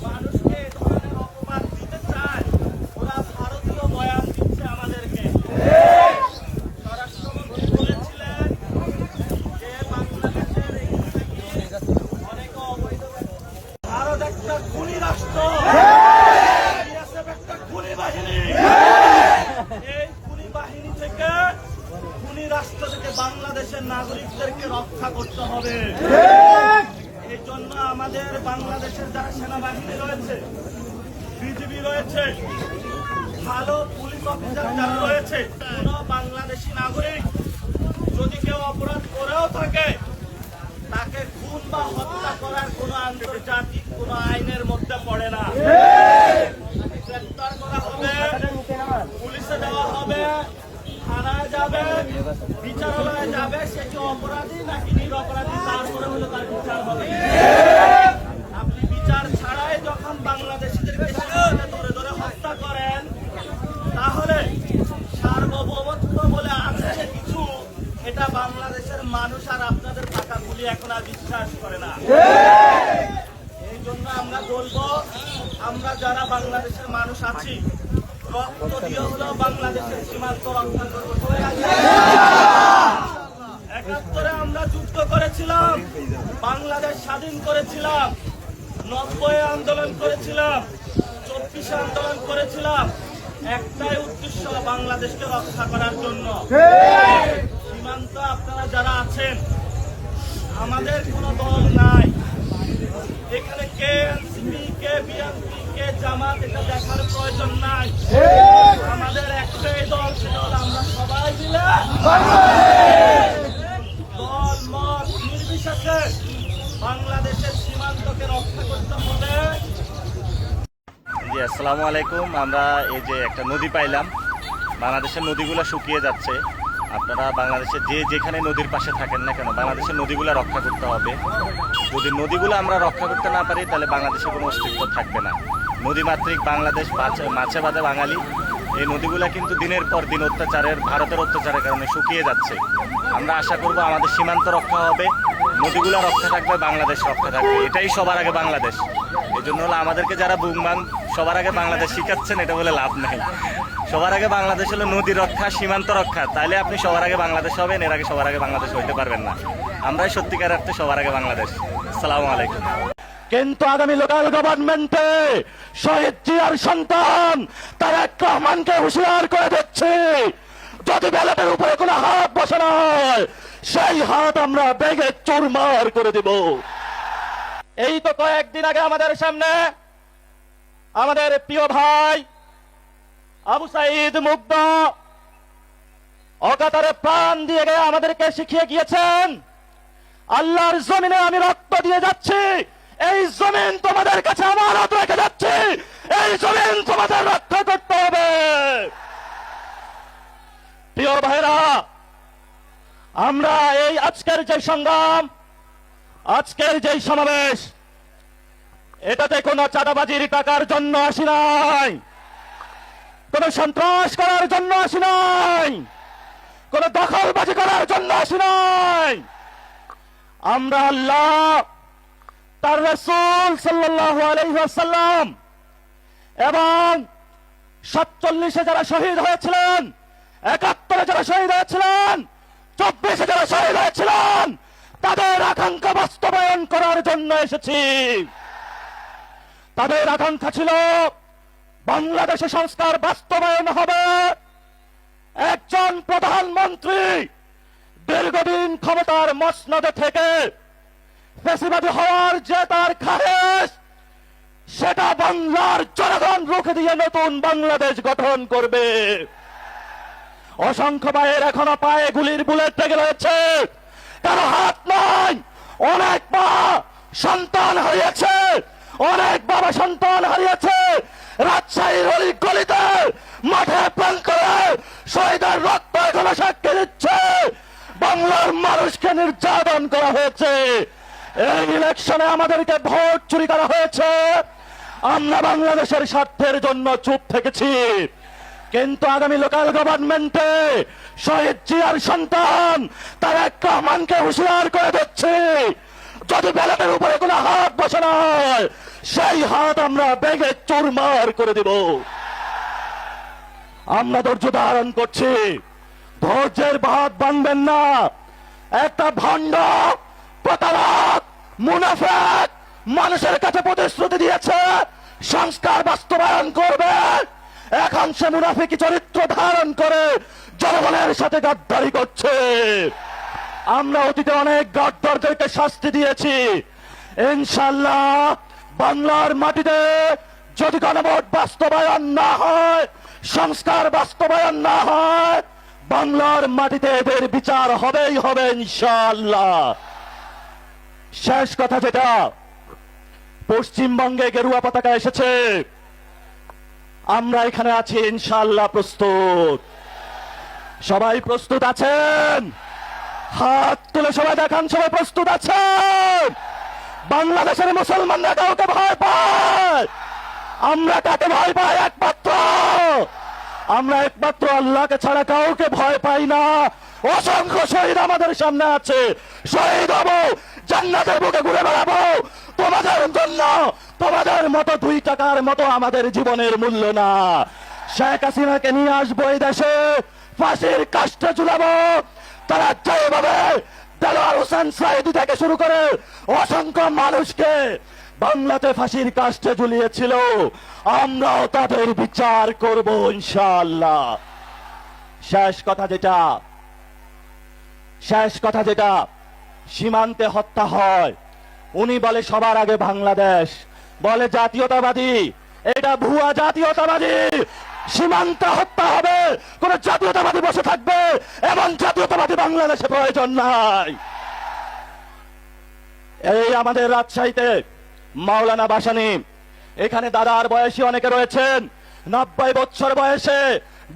মানুষকে এই ধরনের অপমান দিতে চায়, ওরা ভারতীয় বয়ান দিচ্ছে আমাদেরকে। স্বরাষ্ট্রমন্ত্রী বলেছিলেন যে বাংলাদেশের অনেক অবৈধ, ভারত একটা খুনি রাষ্ট্র, একটা খুনি বাহিনী। এই খুনি বাহিনী থেকে, খুনি রাষ্ট্র থেকে বাংলাদেশের নাগরিকদেরকে রক্ষা করতে হবে। এই জন্য আমাদের বাংলাদেশের যারা সেনাবাহিনী রয়েছে, বিজিবি রয়েছে, ভালো পুলিশ অফিসার যারা রয়েছে, কোন বাংলাদেশি নাগরিক যদি কেউ অপরাধ করেও থাকে, তাকে খুন বা হত্যা করার কোন আন্তর্জাতিক কোন আইনের মধ্যে পড়ে না। গ্রেপ্তার করা হবে, পুলিশে দেওয়া হবে, থানায় যাবে, বিচারালয়ে যাবে, সে কি অপরাধী নাকি নিরপরাধী তারপরে হলে তার বিচার হবে। আপনি বিচার ছাড়াই যখন বাংলাদেশিদেরকে ধরে ধরে হত্যা করেন, তাহলে সার্বভৌমত্ব বলে আছে কিছু, এটা বাংলাদেশের মানুষ আর আপনাদের টাকা গুলি এখন আর বিশ্বাস করে না। এই জন্য আমরা বলবো, আমরা যারা বাংলাদেশের মানুষ আছি, রক্ত দিয়ে হলেও বাংলাদেশের সীমান্ত রক্ষা করবো। ৭১ আমরা যুদ্ধ করেছিলাম, বাংলাদেশ স্বাধীন করেছিলাম, ৯০ আন্দোলন করেছিলাম, ২৪ আন্দোলন করেছিলাম, একটাই উদ্দেশ্য বাংলাদেশকে রক্ষা করার জন্য। সীমান্ত আপনারা যারা আছেন, আমাদের কোন দল নাই এখানে, কে এনসিপি, কে বিএনপি, কে জামাত, এটা দেখার প্রয়োজন নাই। আমাদের একটাই দল, সেটা হলো আমরা সবাই মিলে দল মত নির্বিশেষে বাংলাদেশের সীমান্তকে রক্ষা করতে হবে। জি, আসসালামু আলাইকুম। আমরা এই যে একটা নদী পাইলাম, বাংলাদেশের নদীগুলো শুকিয়ে যাচ্ছে। আপনারা বাংলাদেশের যে যেখানে নদীর পাশে থাকেন না কেন, বাংলাদেশের নদীগুলো রক্ষা করতে হবে। যদি নদীগুলো আমরা রক্ষা করতে না পারি, তাহলে বাংলাদেশের কোনো অস্তিত্ব থাকবে না। নদীমাতৃক বাংলাদেশ, মাছে বাঁধা বাঙালি, এই নদীগুলো কিন্তু দিনের পর দিন ভারতের অত্যাচারের কারণে শুকিয়ে যাচ্ছে। আমরা আশা করব আমাদের সীমান্ত রক্ষা হবে, নদীগুলো রক্ষা থাকবে, বাংলাদেশ রক্ষা থাকবে। এটাই সবার আগে বাংলাদেশ। এই জন্য হলো আমাদেরকে যারা বুংবাং সবার আগে বাংলাদেশ শিখাচ্ছেন, এটা বলে লাভ নাই। সবার আগে বাংলাদেশ হলো নদী রক্ষা, সীমান্ত রক্ষা। তাহলে আপনি সবার আগে বাংলাদেশ হবেন, এর আগে সবার আগে বাংলাদেশ হইতে পারবেন না। আমরাই সত্যিকার অর্থে সবার আগে বাংলাদেশ। আসসালামু আলাইকুম। কিন্তু আগামী লোকাল গভর্নমেন্টে শহীদ জিয়ার সন্তান তারেক রহমানকে হুঁশিয়ার করে দিচ্ছে, যদি ব্যালটের উপরে কোনো হাত বসে না হয়, সেই হাত আমরা বেগে চুরমার করে দিব। এই তো কয়েকদিন আগে আমাদের সামনে আমাদের প্রিয় ভাই আবু সাইদ মুগ্ধ অকাতরে প্রাণ দিয়ে গিয়ে আমাদেরকে শিখিয়ে গিয়েছেন, আল্লাহর জমিনে আমি রক্ত দিয়ে যাচ্ছি, এই জমিন তোমাদের কাছে আমানত রেখে যাচ্ছি, এই জমিন তোমাদের রক্ষা করতে হবে। প্রিয় ভাইরা, আমরা এই আজকের যে সংগ্রাম, আজকের যে সমাবেশ, এটাতে কোনো চাঁদাবাজির টাকার জন্য আসি নাই, কোন সন্ত্রাস করার জন্য আসি নাই, কোন দখলবাজি করার জন্য আসি নাই। আমরা আল্লাহ, তার রাসূল সাল্লাল্লাহু আলাইহি ওয়াসাল্লাম এবং ৪৭-এ যারা শহীদ হয়েছিলেন, ৭১-এ যারা শহীদ হয়েছিলেন, ২৪-এ যারা শহীদ হয়েছিলেন, তাদের আকাঙ্ক্ষা বাস্তবায়ন করার জন্য এসেছি। তাদের আকাঙ্ক্ষা ছিল বাংলাদেশে সংস্কার বাস্তবায়ন হবে, একজন প্রধানমন্ত্রী দীর্ঘদিন ক্ষমতার মসনদে থেকে ফ্যাসিবাদী হওয়ার যে তার খায়েশ, সেটা বাংলার জনগণ রুখে দিয়ে নতুন বাংলাদেশ গঠন করবে। অসংখ্য ভাইয়ের এখনো পায়ে গুলির বুলেট লেগে রয়েছে, কারো হাত নাই, অনেক মা সন্তান হারিয়েছে, অনেক বাবা সন্তান হারিয়েছে। রাজশাহীর অলি গলিতে, মাঠে প্রান্তরে শহীদের রক্ত এখনো সাক্ষী দিচ্ছে, বাংলার মানুষকে নির্যাতন করা হয়েছে। এই ইলেকশনে আমাদেরকে ভোট চুরি করা হয়েছে, আমরা বাংলাদেশের স্বার্থের জন্য চুপ থেকেছি। কিন্তু আগামী লোকাল গভর্নমেন্টে শহীদ জিয়ার সন্তান তারেক রহমানকে হুঁশিয়ার করে দিচ্ছে, যদি ব্যালটের উপরে কোনো হাত বসে নয়, সেই হাত আমরা বেগে চুরমার করে দেব। আমরা ধৈর্য ধারণ করছি, ধৈর্যের বাঁধ বাঁধবেন না। একটা ভণ্ড প্রতারক মুনাফিক মানুষের কাছে প্রতিশ্রুতি দিয়েছে সংস্কার বাস্তবায়ন করবে, এখন সে মুনাফিকি চরিত্র ধারণ করে জনগণের সাথে গাদ্দারি করছে। আমরা অতীতে অনেক গাদ্দারদেরকে শাস্তি দিয়েছি। ইনশাআল্লাহ বাংলার মাটিতে যদি গণভোট বাস্তবায়ন না হয়, সংস্কার বাস্তবায়ন না হয়, বাংলার মাটিতে এদের বিচার হবেই হবে ইনশাআল্লাহ। শেষ কথা যেটা, পশ্চিমবঙ্গে গেরুয়া পতাকা এসেছে, আমরা এখানে আছি ইনশাআল্লাহ প্রস্তুত। সবাই প্রস্তুত আছেন? হাত তুলে সবাই দেখান, সবাই প্রস্তুত আছেন? বাংলাদেশের মুসলমানরা কাউকে ভয় পায়? আমরা কাকে ভয় পাই? আমরা একমাত্র আল্লাহকে ছাড়া কাউকে ভয় পাই না। অসংখ্য শহীদ আমাদের সামনে আছে, শহীদ হব, জান্নাতের বুকে ঘুরে বেড়াবো তোমাদের জন্য। তোমাদের মতো 2 টাকার মতো আমাদের জীবনের মূল্য না। শেখ হাসিনাকে নিয়ে আসবো এই দেশে, ফাঁসির কাষ্ঠে ঝুলাবো। তারা যেভাবে দেলোয়ার হোসেন সাইদি থেকে শুরু করে অসংখ্য মানুষকে বাংলাতে ফাঁসির কাষ্ঠে ঝুলিয়েছিল, আমরাও তাদের বিচার করব ইনশাআল্লাহ। শেষ কথা যেটা, সীমান্তে হত্যা হয়, উনি বলে সবার আগে বাংলাদেশ, বলে জাতীয়তাবাদী, এটা ভুয়া জাতীয়তাবাদী। সীমান্তে হত্যা হবে, কোন জাতীয়তাবাদী বসে থাকবে, এমন জাতীয়তাবাদী বাংলাদেশে প্রয়োজন নাই। এই আমাদের রাজশাহীতে মাওলানা ভাসানী, এখানে দাদার বয়সী অনেকে রয়েছেন, 90 বছর বয়সে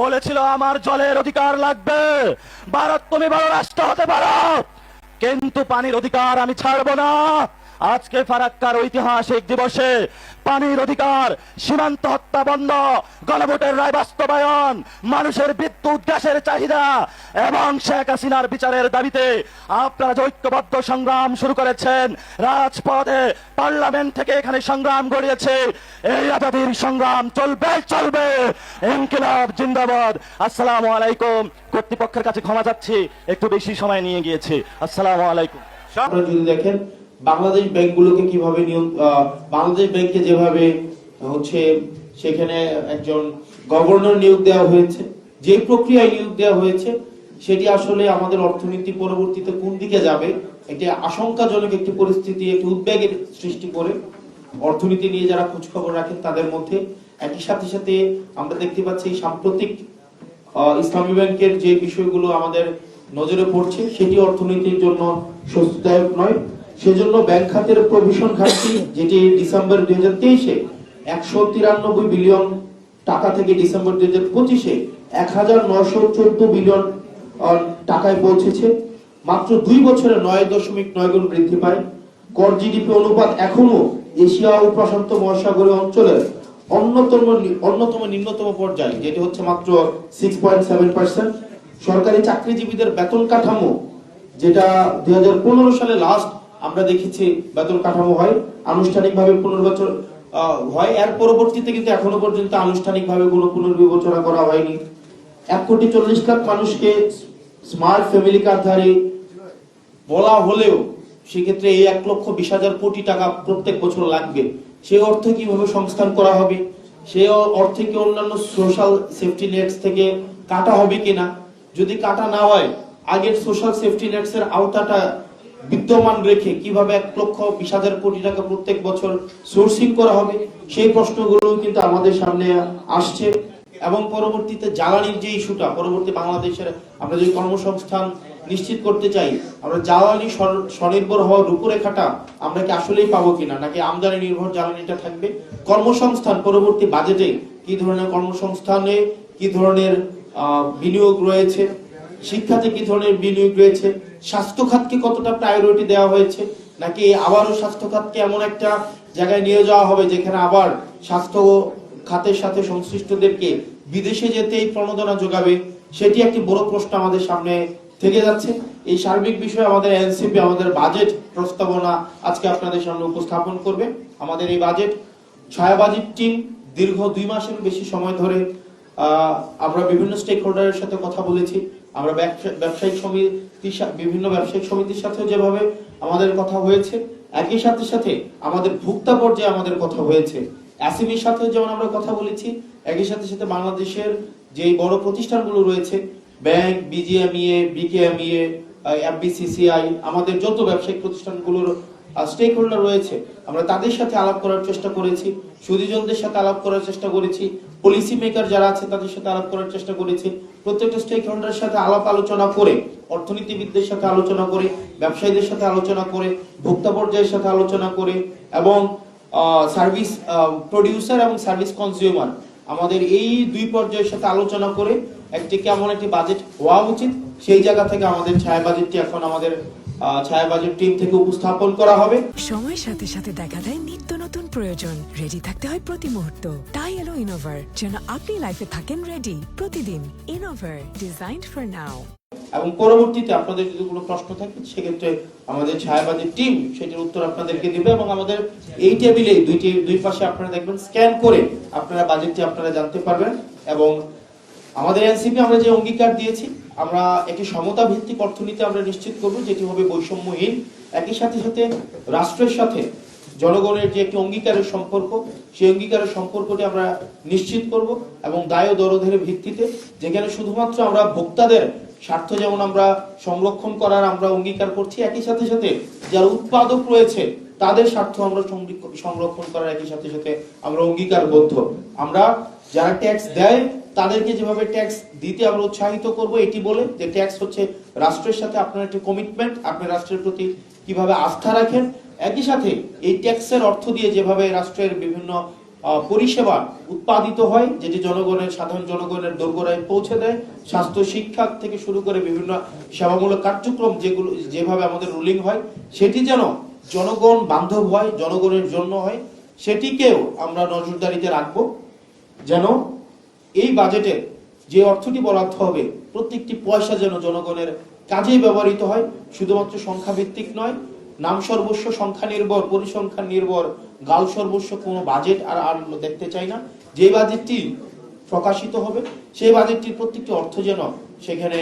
বলেছিল আমার জলের অধিকার লাগবে, ভারত তুমি বড় রাষ্ট্র হতে পারো, কিন্তু পানির অধিকার আমি ছাড়বো না। আজকে ফারাক্কার ঐতিহাসিক দিবসে পানির অধিকার, সীমান্ত হত্যা বন্ধ, গণভোটের রায় বাস্তবায়ন, মানুষের বিদ্যুৎ গ্যাসের চাহিদা এবং শেখ হাসিনার বিচারের দাবিতে আপনারা যে ঐক্যবদ্ধ সংগ্রাম শুরু করেছেন, রাজপথে পার্লামেন্ট থেকে এখানে সংগ্রাম গড়িয়েছে, এই আজাদির সংগ্রাম চলবে। ইনকিলাব জিন্দাবাদ। আসসালামু আলাইকুম। কর্তৃপক্ষের কাছে ক্ষমা চাচ্ছি, একটু বেশি সময় নিয়ে গিয়েছি। আসসালামু আলাইকুম। আপনারা যদি দেখেন বাংলাদেশ ব্যাংকগুলোকে কিভাবে বাংলাদেশ ব্যাংকে যেভাবে হচ্ছে সেখানে একজন গভর্নর নিয়োগ দেওয়া হয়েছে, যে প্রক্রিয়ায় নিয়োগ দেওয়া হয়েছে, সেটি আসলে আমাদের অর্থনীতি পরবর্তীতে কোন দিকে যাবে একটি আশঙ্কাজনক একটি পরিস্থিতি, একটি উদ্বেগের সৃষ্টি করে অর্থনীতি নিয়ে যারা খোঁজ খবর রাখেন তাদের মধ্যে। একই সাথে সাথে আমরা দেখতে পাচ্ছি সাম্প্রতিক ইসলামী ব্যাংকের যে বিষয়গুলো আমাদের নজরে পড়ছে, সেটি অর্থনীতির জন্য স্বস্তিদায়ক নয়। সেজন্য ব্যাংক খাতের প্রভিশন ঘাটতি, যেটি ডিসেম্বর 2023-এ 193 বিলিয়ন টাকা থেকে ডিসেম্বর 2025-এ 1914 বিলিয়ন টাকায় পৌঁছেছে, মাত্র 2 বছরে 9.9 গুণ বৃদ্ধি পায়। কর জিডিপি অনুপাত এখনো এশিয়া ও প্রশান্ত মহাসাগরীয় অঞ্চলের অন্যতম নিম্নতম পর্যায়ে, যেটি হচ্ছে মাত্র 6.7%। সরকারি চাকরিজীবীদের বেতন কাঠামো, যেটা 2015 সালে লাস্ট আমরা দেখেছি বেতন কাঠামো হয়, আনুষ্ঠানিকভাবে পুনর্বচন হয়, এর পরবর্তীতে কিন্তু এখনো পর্যন্ত আনুষ্ঠানিকভাবে কোনো পুনর্বিবেচনা করা হয়নি। 1,40,00,000 মানুষকে স্মার্ট ফ্যামিলি কার্ডধারী বলা হলেও সেক্ষেত্রে এই 1,20,000 কোটি টাকা প্রত্যেক বছর লাগবে। সেই অর্থ কিভাবে সংস্থান করা হবে, সেই অর্থে কি অন্যান্য সোশ্যাল সেফটি নেটস থেকে কাটা হবে কিনা, যদি কাটা না হয় আগের সোশ্যাল সেফটি নেটস এর আওতাটা বিদ্যমান রেখে কিভাবে 1,20,000 কোটি টাকা প্রত্যেক বছর সোর্সিং করা হবে, সেই প্রশ্নগুলো কিন্তু আমাদের সামনে আসছে। এবং পরবর্তীতে জ্বালানির যে ইস্যুটা, পরবর্তী বাংলাদেশের আমরা যে কর্মসংস্থান নিশ্চিত করতে চাই, আমরা জ্বালানি স্বনির্ভর হওয়ার রূপরেখাটা আমরা কি আসলেই পাবো কিনা, নাকি আমদানি নির্ভর জ্বালানিটা থাকবে। কর্মসংস্থান পরবর্তী বাজেটে কি ধরনের কর্মসংস্থানে কি ধরনের বিনিয়োগ রয়েছে, শিক্ষাতে কি ধরনের বিনিয়োগ রয়েছে, স্বাস্থ্য খাতকে কতটা প্রায়োরিটি দেওয়া হয়েছে, নাকি আবারও স্বাস্থ্য খাতকে এমন একটা জায়গায় নিয়ে যাওয়া হবে যেখানে আবার স্বাস্থ্য খাতের সাথে সংশ্লিষ্টদেরকে বিদেশে যেতে এই প্রণোদনা যোগাবে, সেটি একটি বড় প্রশ্ন আমাদের সামনে থেকে যাচ্ছে। এই সার্বিক বিষয়ে আমাদের এনসিপি আমাদের বাজেট প্রস্তাবনা আজকে আপনাদের সামনে উপস্থাপন করবে। আমাদের এই বাজেট ছায়াবাজির টিম দীর্ঘ 2 মাসের বেশি সময় ধরে আমরা বিভিন্ন স্টেক হোল্ডারের সাথে কথা বলেছি। আমরা ব্যবসায়িক সমিতি বিভিন্ন ব্যবসায়িক সমিতির সাথে যেভাবে আমাদের কথা হয়েছে, একই সাথে সাথে আমাদের ভোক্তা পর্যায়ে আমাদের কথা হয়েছে, অ্যাসিমির সাথে যেমন আমরা কথা বলেছি, একই সাথে সাথে বাংলাদেশের যে বড় প্রতিষ্ঠানগুলো রয়েছে ব্যাংক, বিজিএমইএ, বিকেএমইএ, এফবিসিসিআই, আমাদের যত ব্যবসায়িক প্রতিষ্ঠানগুলোর স্টেক হোল্ডার রয়েছে আমরা তাদের সাথে আলাপ করার চেষ্টা করেছি, সুদীজনদের সাথে আলাপ করার চেষ্টা করেছি, পলিসি মেকার যারা আছে তাদের সাথে আলাপ করার চেষ্টা করেছি। প্রত্যেকটা স্টেক হোল্ডারের সাথে আলাপ আলোচনা করে, অর্থনীতিবিদদের সাথে আলোচনা করে, ব্যবসায়ীদের সাথে আলোচনা করে, ভোক্তা পর্যায়ের সাথে আলোচনা করে এবং সার্ভিস প্রোডিউসার এবং সার্ভিস কনজিউমার আমাদের এই 2 পর্যায়ের সাথে আলোচনা করে কেমন একটি বাজেট হওয়া উচিত সেই জায়গা থেকে আমাদের ছায়া বাজেটটি এখন আমাদের ছায়া বাজেট টিম থেকে উপস্থাপন করা হবে। সময়ের সাথে সাথে দেখা দেয় নিত্য নতুন প্রয়োজন, রেডি থাকতে হয় প্রতি মুহূর্ত। তাই এলো ইনোভার, যেন আপনি লাইফে থাকেন রেডি প্রতিদিন। Innova, designed for now. এবং পরবর্তীতে আপনাদের যদি কোনো প্রশ্ন থাকে সেক্ষেত্রে আমাদের ছায়াবাজির টিম সেটির উত্তর আপনাদেরকে দিবে এবং আমাদের এই টেবিলে দুই পাশে আপনারা দেখবেন স্ক্যান করে আপনারা বাজেটটি আপনারা জানতে পারবেন। এবং আমাদের এনসিপি আমরা যে অঙ্গীকার দিয়েছি, আমরা একটি সমতা ভিত্তিক অর্থনীতি আমরা নিশ্চিত করব যেটি হবে বৈষম্যহীন, একই সাথে সাথে রাষ্ট্রের সাথে জনগণের যে একটি অঙ্গীকারের সম্পর্ক সেই অঙ্গীকারের সম্পর্কটি আমরা নিশ্চিত করব এবং দায় ও দরদের ভিত্তিতে, যেখানে শুধুমাত্র আমরা ভোক্তাদের স্বার্থ যেমন আমরা সংরক্ষণ করার আমরা অঙ্গীকার করছি, একই সাথে সাথে যারা উৎপাদক রয়েছে তাদের স্বার্থ আমরা সংরক্ষণ করার একই সাথে সাথে আমরা অঙ্গীকারবদ্ধ। আমরা যারা ট্যাক্স দেয় তাদেরকে যেভাবে ট্যাক্স দিতে আমরা উৎসাহিত করব, এটি বলে যে ট্যাক্স হচ্ছে রাষ্ট্রের সাথে আপনার একটি কমিটমেন্ট, আপনি রাষ্ট্রের প্রতি কিভাবে আস্থা রাখেন। একই সাথে এই ট্যাক্সের অর্থ দিয়ে যেভাবে রাষ্ট্রের বিভিন্ন পরিষেবা উৎপাদিত হয়, যেটি সাধারণ জনগণের দোরগোড়ায় পৌঁছে দেয়, স্বাস্থ্য শিক্ষা থেকে শুরু করে বিভিন্ন সেবামূলক কার্যক্রম যেভাবে আমাদের রুলিং হয় সেটি যেন জনগণ বান্ধব হয়, জনগণের জন্য হয়, সেটিকেও আমরা নজরদারিতে রাখবো যেন এই বাজেটের যে অর্থটি বরাদ্দ হবে প্রত্যেকটি পয়সা যেন জনগণের কাজেই ব্যবহৃত হয়, শুধুমাত্র সংখ্যা ভিত্তিক নয়। নাম সর্বস্ব, সংখ্যা নির্ভর, পরিসংখ্যান নির্ভর, গাল সর্বস্ব কোনো বাজেট আর দেখতে চাই না। যে বাজেটটি প্রকাশিত হবে সেই বাজেটটির প্রত্যেকটি অর্থ যেন সেখানে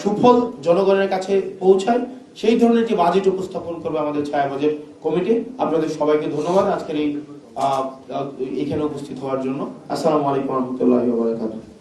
সুফল জনগণের কাছে পৌঁছায়, সেই ধরনের একটি বাজেট উপস্থাপন করবে আমাদের ছায়া বাজেট কমিটি। আপনাদের সবাইকে ধন্যবাদ আজকের এখানে উপস্থিত হওয়ার জন্য। আসসালামু আলাইকুম ওয়া রাহমাতুল্লাহি ওয়া বারাকাতুহু।